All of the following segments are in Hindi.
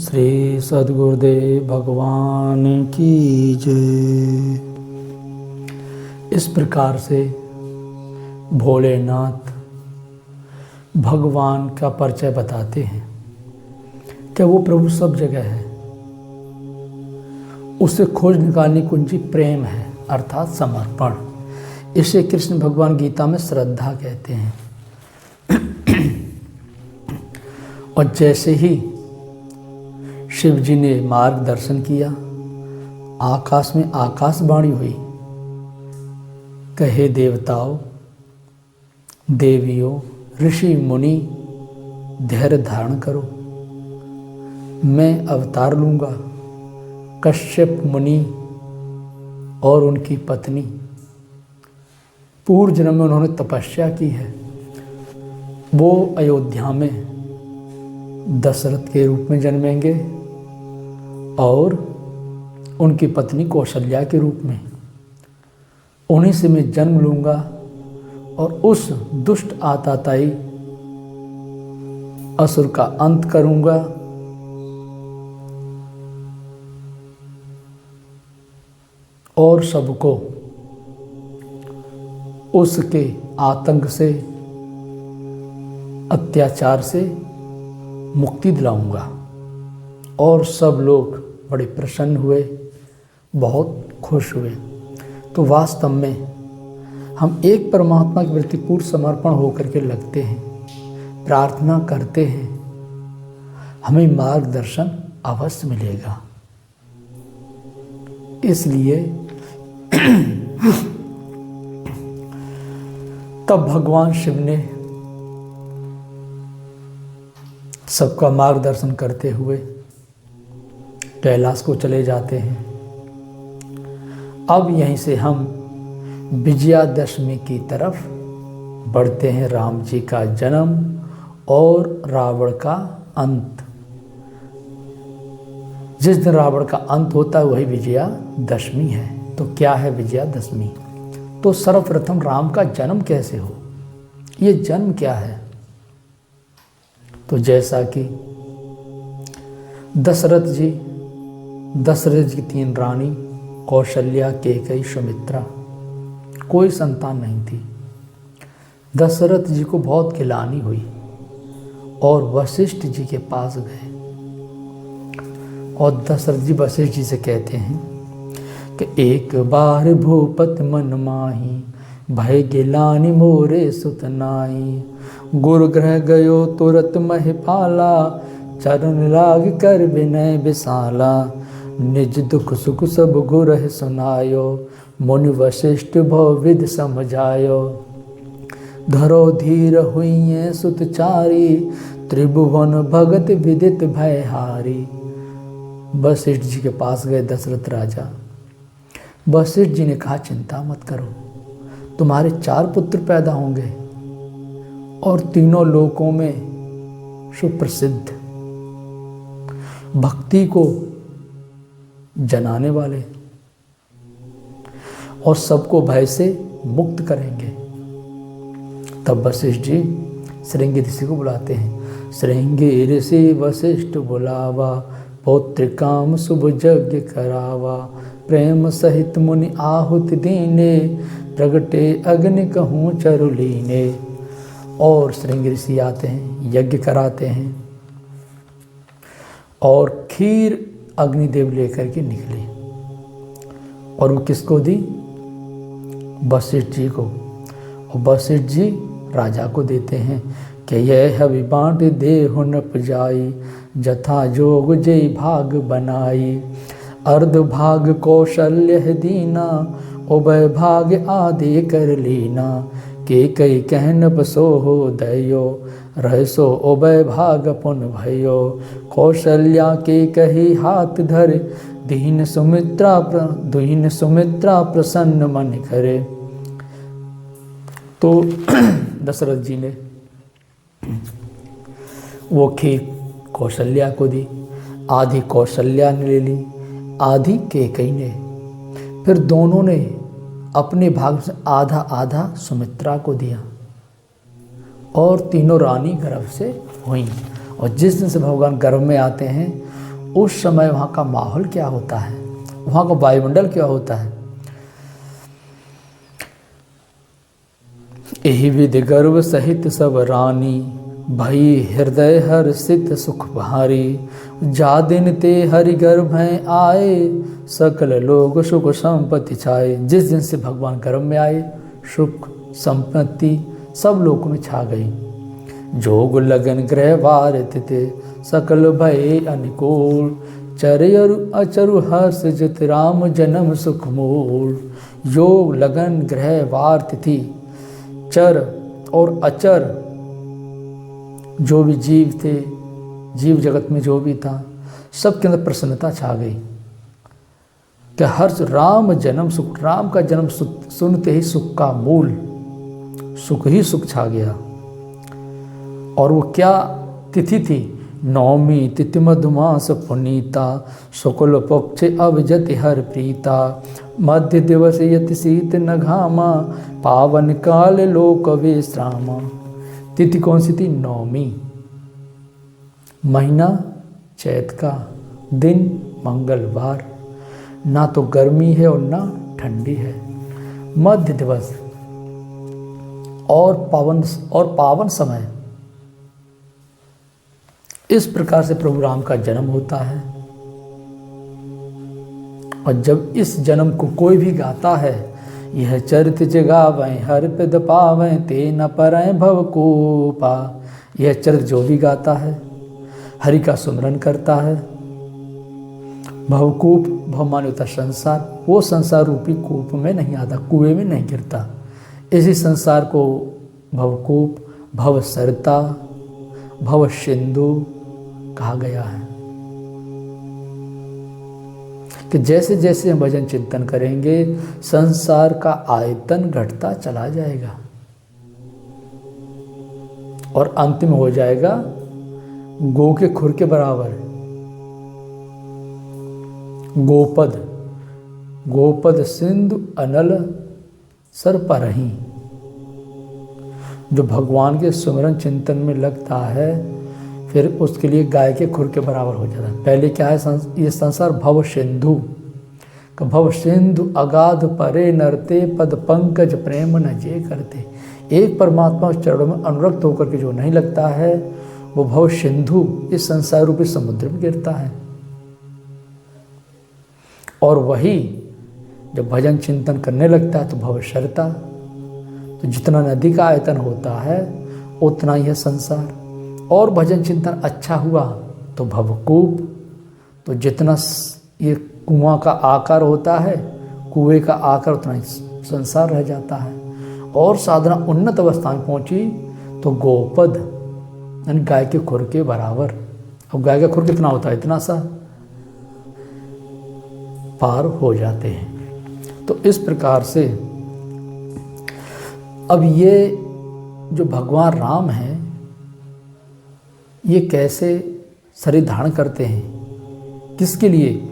श्री सद्गुरुदेव भगवान की जय। इस प्रकार से भोलेनाथ भगवान का परिचय बताते हैं कि वो प्रभु सब जगह है। उससे खोज निकालने की कुंजी प्रेम है, अर्थात समर्पण। इसे कृष्ण भगवान गीता में श्रद्धा कहते हैं। और जैसे ही शिव जी ने मार्गदर्शन किया, आकाश में आकाशवाणी हुई, कहे देवताओं, देवियों, ऋषि मुनि, धैर्य धारण करो, मैं अवतार लूँगा। कश्यप मुनि और उनकी पत्नी पूर्व जन्म में उन्होंने तपस्या की है। वो अयोध्या में दशरथ के रूप में जन्मेंगे और उनकी पत्नी कौशल्या के रूप में। उन्हीं से मैं जन्म लूँगा और उस दुष्ट आताताई असुर का अंत करूँगा। और सबको उसके आतंक से, अत्याचार से मुक्ति दिलाऊंगा। और सब लोग बड़े प्रसन्न हुए, बहुत खुश हुए। तो वास्तव में हम एक परमात्मा के प्रति पूर्ण समर्पण होकर के लगते हैं, प्रार्थना करते हैं, हमें मार्गदर्शन अवश्य मिलेगा। इसलिए तब भगवान शिव ने सबका मार्गदर्शन करते हुए कैलाश को चले जाते हैं। अब यहीं से हम विजयादशमी की तरफ बढ़ते हैं। राम जी का जन्म और रावण का अंत। जिस दिन रावण का अंत होता है वही विजयादशमी है। तो क्या है विजयादशमी? तो सर्वप्रथम राम का जन्म कैसे हो, ये जन्म क्या है? तो जैसा कि दशरथ जी की 3 रानी कौशल्या, कैकेयी, सुमित्रा, कोई संतान नहीं थी। दशरथ जी को बहुत गिलानी हुई और वशिष्ठ जी के पास गए। और दशरथ जी वशिष्ठ जी से कहते हैं कि एक बार भूपत मन माही, भय गिलानी मोरे सुत नाई। गुरु ग्रह गयो तुरत महिपाला, चरण लाग कर विनय विशाला। निज दुख सुख सब गुरह सुनायो, मुनि वशिष्ठ भवविद समझायो। धरो धीर हुई सुत चारी, त्रिभुवन भगत विदित भयहारी। वशिष्ठ जी के पास गए दशरथ राजा। वशिष्ठ जी ने कहा, चिंता मत करो, तुम्हारे 4 पुत्र पैदा होंगे और तीनों लोकों में सुप्रसिद्ध, भक्ति को जनाने वाले, और सबको भय से मुक्त करेंगे। तब वशिष्ठ जी श्रृंगी ऋषि को बुलाते हैं। श्रृंगी ऋषि वशिष्ठ बुलावा, पौत्र काम शुभ यज्ञ करावा। प्रेम सहित मुनि आहुति दीने, प्रगटे अग्नि कहूँ चरुलीने। और श्रृंगी ऋषि आते हैं, यज्ञ कराते हैं और खीर अग्निदेव लेकर के निकले। और वो किसको दी? वशिष्ठ जी को। और वशिष्ठ जी राजा को देते हैं कि यह हवि बाँट देहु नप जाई, जथा जोग जय भाग बनाई। अर्ध भाग कौशल्य दीना, उभय भाग आदि कर लीना। के कई कहन बसो हो दयो, रहसो उभय भाग पुन भयो। कौशल्या के कही हाथ धरे, दीन सुमित्रा प्रसन्न मन करे। तो दशरथ जी ने वो खीर कौशल्या को दी। आधी कौशल्या ने ले ली, आधी कैकेयी ने। फिर दोनों ने अपने भाग से आधा आधा सुमित्रा को दिया। और तीनों रानी गर्भ से हुई। और जिस दिन से भगवान गर्भ में आते हैं उस समय वहाँ का माहौल क्या होता है, वहाँ का वायुमंडल क्या होता है। एहि विधि गर्व सहित सब रानी, भई हृदय हर्षित सुख भारी। जा दिन ते हरि गर्भ में आए, सकल लोग सुख संपत्ति छाए। जिस दिन से भगवान गर्भ में आए, सुख संपत्ति सब लोगों में छा गई। जोग लगन ग्रह वार थे, सकल भय अनुकूल। चरयरु अचरु हर्ष जित, राम जन्म सुख मूल। योग लगन ग्रह वार तिथि, चर और अचर जो भी जीव थे, जीव जगत में जो भी था, सबके अंदर प्रसन्नता छा गई कि हर्ष राम जन्म सुख। राम का जन्म सुनते ही सुख का मूल, सुख ही सुख छा गया। और वो क्या तिथि थी? नवमी तिथि मधुमास पुनीता, शुक्ल पक्ष अवजति हर प्रीता। मध्य दिवस यति शीत न घामा, पावन काल लोक विश्रामा। तिथि कौन सी थी? नवमी। महीना चैत का, दिन मंगलवार। ना तो गर्मी है और ना ठंडी है। मध्य दिवस और पावन समय। इस प्रकार से प्रभु राम का जन्म होता है। और जब इस जन्म को कोई भी गाता है, यह चरित जगावें हर पद पावें, ते न परैं भव कोपा। यह चरित जो भी गाता है, हरि का सुमरन करता है, भवकूप, भव माने होता संसार, वो संसार रूपी कूप में नहीं आता, कुएं में नहीं गिरता। इसी संसार को भवकूप, भव सरता, भव सिंधु कहा गया है। कि जैसे जैसे हम भजन चिंतन करेंगे, संसार का आयतन घटता चला जाएगा और अंतिम हो जाएगा गो के खुर के बराबर। गोपद, गोपद सिंधु अनल सर परहीं। जो भगवान के सुमिरन चिंतन में लगता है, फिर उसके लिए गाय के खुर के बराबर हो जाता है। पहले क्या है? ये संसार भव सिंधु, भव सिंधु अगाध परे नरते, पद पंकज प्रेम न जे करते। एक परमात्मा चरणों में अनुरक्त होकर के जो नहीं लगता है, वो भव सिंधु, इस संसार रूपी समुद्र में गिरता है। और वही जब भजन चिंतन करने लगता है तो भव सरता। तो जितना नदी का आयतन होता है, उतना ही है संसार। और भजन चिंतन अच्छा हुआ तो भवकूप। तो जितना ये कुआं का आकार होता है, कुएं का आकार, उतना ही संसार रह जाता है। और साधना उन्नत अवस्था में पहुंची तो गोपद, यानी गाय के खुर के बराबर। अब गाय का खुर कितना होता है? इतना सा पार हो जाते हैं। तो इस प्रकार से अब ये जो भगवान राम हैं, ये कैसे शरीर धारण करते हैं, किसके लिए?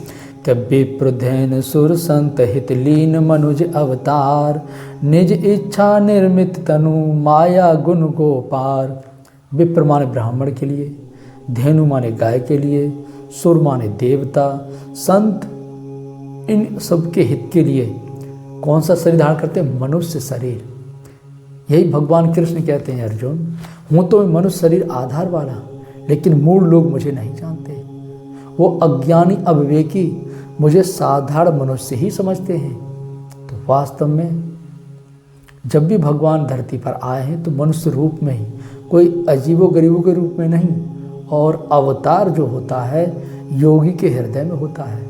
विप्रधैन सुर संत हित लीन मनुज अवतार, निज इच्छा निर्मित तनु माया गुण गोपार। विप्र माने ब्राह्मण के लिए, धेनु माने गाय के लिए, सुर माने देवता, संत, इन सबके हित के लिए कौन सा शरीर धारण करते हैं? मनुष्य शरीर। यही भगवान कृष्ण कहते हैं, अर्जुन हूँ तो मनुष्य शरीर आधार वाला, लेकिन मूल लोग मुझे नहीं जानते। वो अज्ञानी अविवेकी मुझे साधारण मनुष्य ही समझते हैं। तो वास्तव में जब भी भगवान धरती पर आए हैं तो मनुष्य रूप में ही, कोई अजीबो गरीबों के रूप में नहीं। और अवतार जो होता है योगी के हृदय में होता है।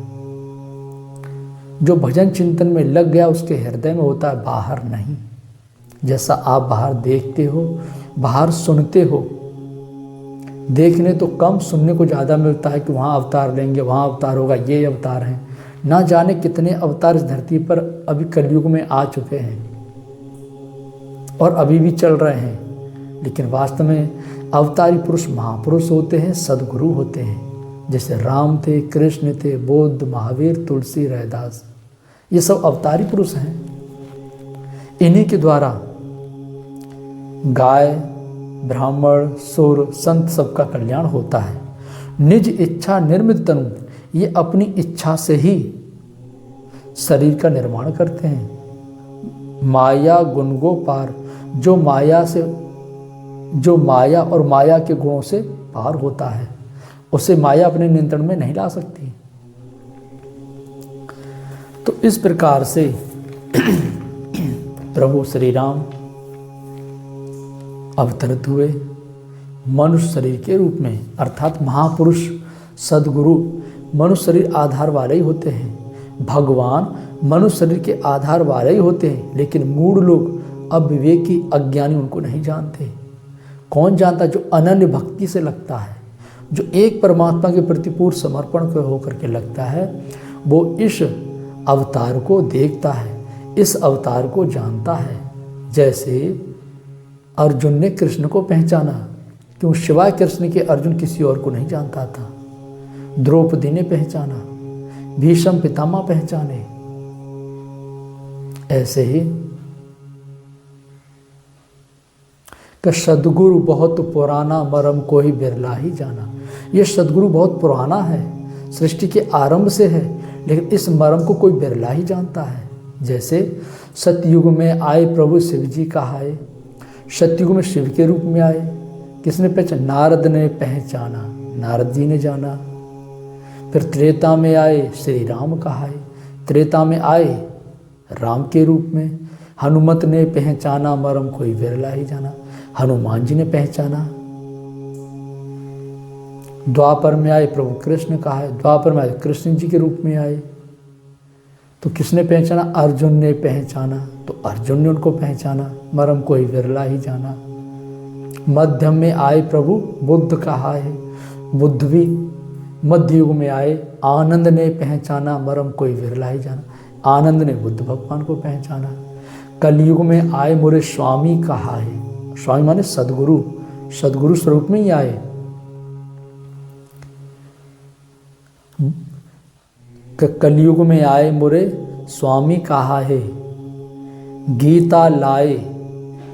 जो भजन चिंतन में लग गया उसके हृदय में होता है, बाहर नहीं। जैसा आप बाहर देखते हो, बाहर सुनते हो, देखने तो कम, सुनने को ज़्यादा मिलता है कि वहाँ अवतार लेंगे, वहाँ अवतार होगा, ये अवतार हैं। ना जाने कितने अवतार इस धरती पर अभी कलयुग में आ चुके हैं और अभी भी चल रहे हैं। लेकिन वास्तव में अवतारी पुरुष महापुरुष होते हैं, सद्गुरु होते हैं। जैसे राम थे, कृष्ण थे, बुद्ध, महावीर, तुलसी, रैदास, ये सब अवतारी पुरुष हैं। इन्हीं के द्वारा गाय, ब्राह्मण, सुर, संत सबका कल्याण होता है। निज इच्छा निर्मित तनु, ये अपनी इच्छा से ही शरीर का निर्माण करते हैं। माया गुणगो पार, जो माया और माया के गुणों से पार होता है, उसे माया अपने नियंत्रण में नहीं ला सकती। तो इस प्रकार से प्रभु श्री राम अवतरित हुए मनुष्य शरीर के रूप में, अर्थात महापुरुष सद्गुरु मनुष्य शरीर आधार वाले ही होते हैं। भगवान मनुष्य शरीर के आधार वाले ही होते हैं, लेकिन मूढ़ लोग, अविवेकी, अज्ञानी उनको नहीं जानते। कौन जानता? जो अनन्य भक्ति से लगता है, जो एक परमात्मा के प्रति पूर्ण समर्पण होकर के लगता है, वो इस अवतार को देखता है, इस अवतार को जानता है। जैसे अर्जुन ने कृष्ण को पहचाना, क्यों? शिवाय कृष्ण के अर्जुन किसी और को नहीं जानता था। द्रौपदी ने पहचाना, भीष्म पितामह पहचाने। ऐसे ही कि सदगुरु बहुत पुराना, मरम को ही बिरला ही जाना। ये सदगुरु बहुत पुराना है, सृष्टि के आरंभ से है, लेकिन इस मरम को कोई बिरला ही जानता है। जैसे सतयुग में आए प्रभु शिव जी कहाए, सतयुग में शिव के रूप में आए। किसने पहचाना? नारद ने पहचाना, नारद जी ने जाना। फिर त्रेता में आए श्री राम कहाए, त्रेता में आए राम के रूप में। हनुमत ने पहचाना, मरम कोई बिरला ही जाना, हनुमान जी ने पहचाना। द्वापर में आए प्रभु कृष्ण कहाए, द्वापर में आए कृष्ण जी के रूप में आए। तो किसने पहचाना? अर्जुन ने पहचाना, तो अर्जुन ने उनको पहचाना, मरम कोई बिरला ही जाना। मध्यम में आए प्रभु बुद्ध कहाए, बुद्ध भी मध्य युग में आए। आनंद ने पहचाना, मरम कोई बिरला ही जाना, आनंद ने बुद्ध भगवान को पहचाना। कलयुग में आए मोरे स्वामी कहाए, स्वामी माने सदगुरु, सदगुरु स्वरूप में ही आए। कलयुग में आए मोरे स्वामी कहा है, गीता लाए,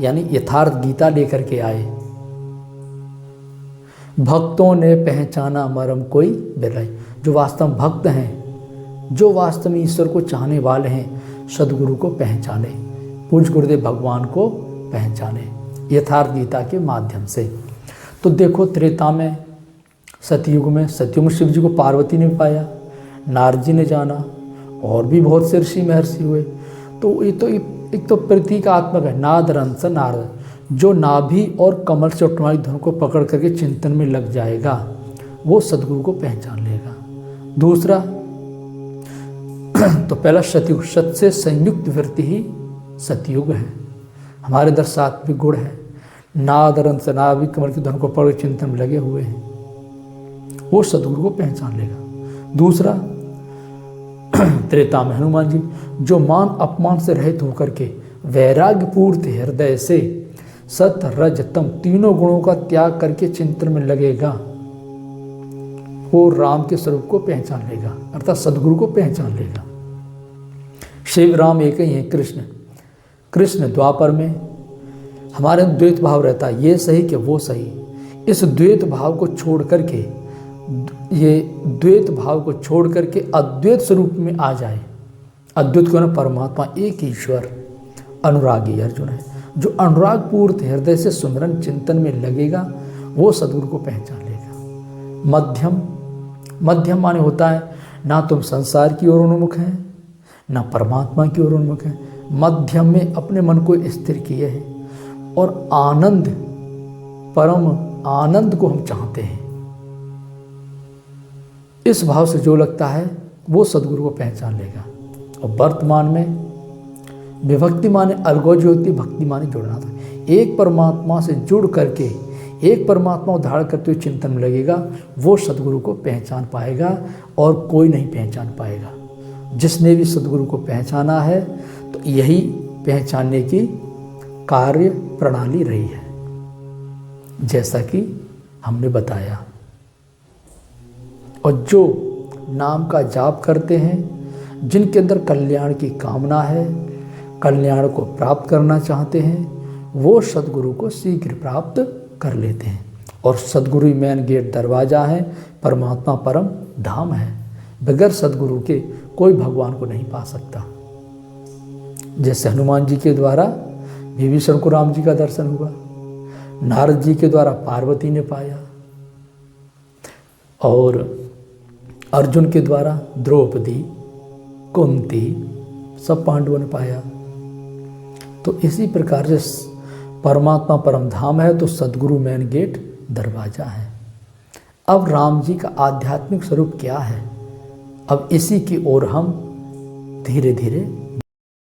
यानी यथार्थ गीता लेकर के आए। भक्तों ने पहचाना, मरम कोई बिरला, जो वास्तव में भक्त हैं, जो वास्तव में ईश्वर को चाहने वाले हैं, सदगुरु को पहचाने, पूज्य गुरुदेव भगवान को पहचाने यथार्थ गीता के माध्यम से। तो देखो त्रेता में, सतयुग में शिव जी को पार्वती ने पाया, नारद जी ने जाना, और भी बहुत से ऋषि महर्षि हुए। तो ये तो एक तो प्रतीकात्मक है। नादरंस नारद, जो नाभि और कमल से उठने वाली धुन को पकड़ करके चिंतन में लग जाएगा, वो सदगुरु को पहचान लेगा। दूसरा तो पहला सतयुग, सत से संयुक्त वृत्ति ही सतयुग है। हमारे अंदर सात्विक गुण है, नादरंस नाभि कमल की धुन को पकड़ चिंतन में लगे हुए हैं, वो सदगुरु को पहचान लेगा। दूसरा त्रेता में हनुमान जी, जो मान अपमान से रहित होकर के वैराग्यपूर्ण हृदय से सत रज तम तीनों गुणों का त्याग करके चिंतन में लगेगा, वो राम के स्वरूप को पहचान लेगा, अर्थात सदगुरु को पहचान लेगा। शिव राम एक ही है। कृष्ण द्वापर में हमारे द्वैत भाव रहता है, ये सही कि वो सही। इस द्वैत भाव को छोड़ करके, ये द्वैत भाव को छोड़ करके अद्वैत स्वरूप में आ जाए। अद्वैत को ना परमात्मा एक ईश्वर अनुरागी अर्जुन है। जो अनुराग पूर्ण हृदय से सुमिरन चिंतन में लगेगा, वो सदगुरु को पहचान लेगा। मध्यम माने होता है ना तुम संसार की ओर उन्मुख हैं, ना परमात्मा की ओर उन्मुख हैं, मध्यम में अपने मन को स्थिर किए हैं और आनंद, परम आनंद को हम चाहते हैं। इस भाव से जो लगता है वो सदगुरु को पहचान लेगा। और वर्तमान में विभक्ति माने अलगो ज्योति, भक्ति माने जुड़ना था। एक परमात्मा से जुड़ करके एक परमात्मा को धारण करते हुए चिंतन में लगेगा, वो सदगुरु को पहचान पाएगा और कोई नहीं पहचान पाएगा। जिसने भी सदगुरु को पहचाना है तो यही पहचानने की कार्य प्रणाली रही है, जैसा कि हमने बताया। और जो नाम का जाप करते हैं, जिनके अंदर कल्याण की कामना है, कल्याण को प्राप्त करना चाहते हैं, वो सदगुरु को शीघ्र प्राप्त कर लेते हैं। और सदगुरु ही मेन गेट दरवाज़ा है, परमात्मा परम धाम है। बगैर सदगुरु के कोई भगवान को नहीं पा सकता। जैसे हनुमान जी के द्वारा विभीषण को राम जी का दर्शन हुआ, नारद जी के द्वारा पार्वती ने पाया, और अर्जुन के द्वारा द्रौपदी, कुंती, सब पांडवों ने पाया। तो इसी प्रकार से परमात्मा परम धाम है तो सदगुरु मेन गेट दरवाजा है। अब राम जी का आध्यात्मिक स्वरूप क्या है, अब इसी की ओर हम धीरे धीरे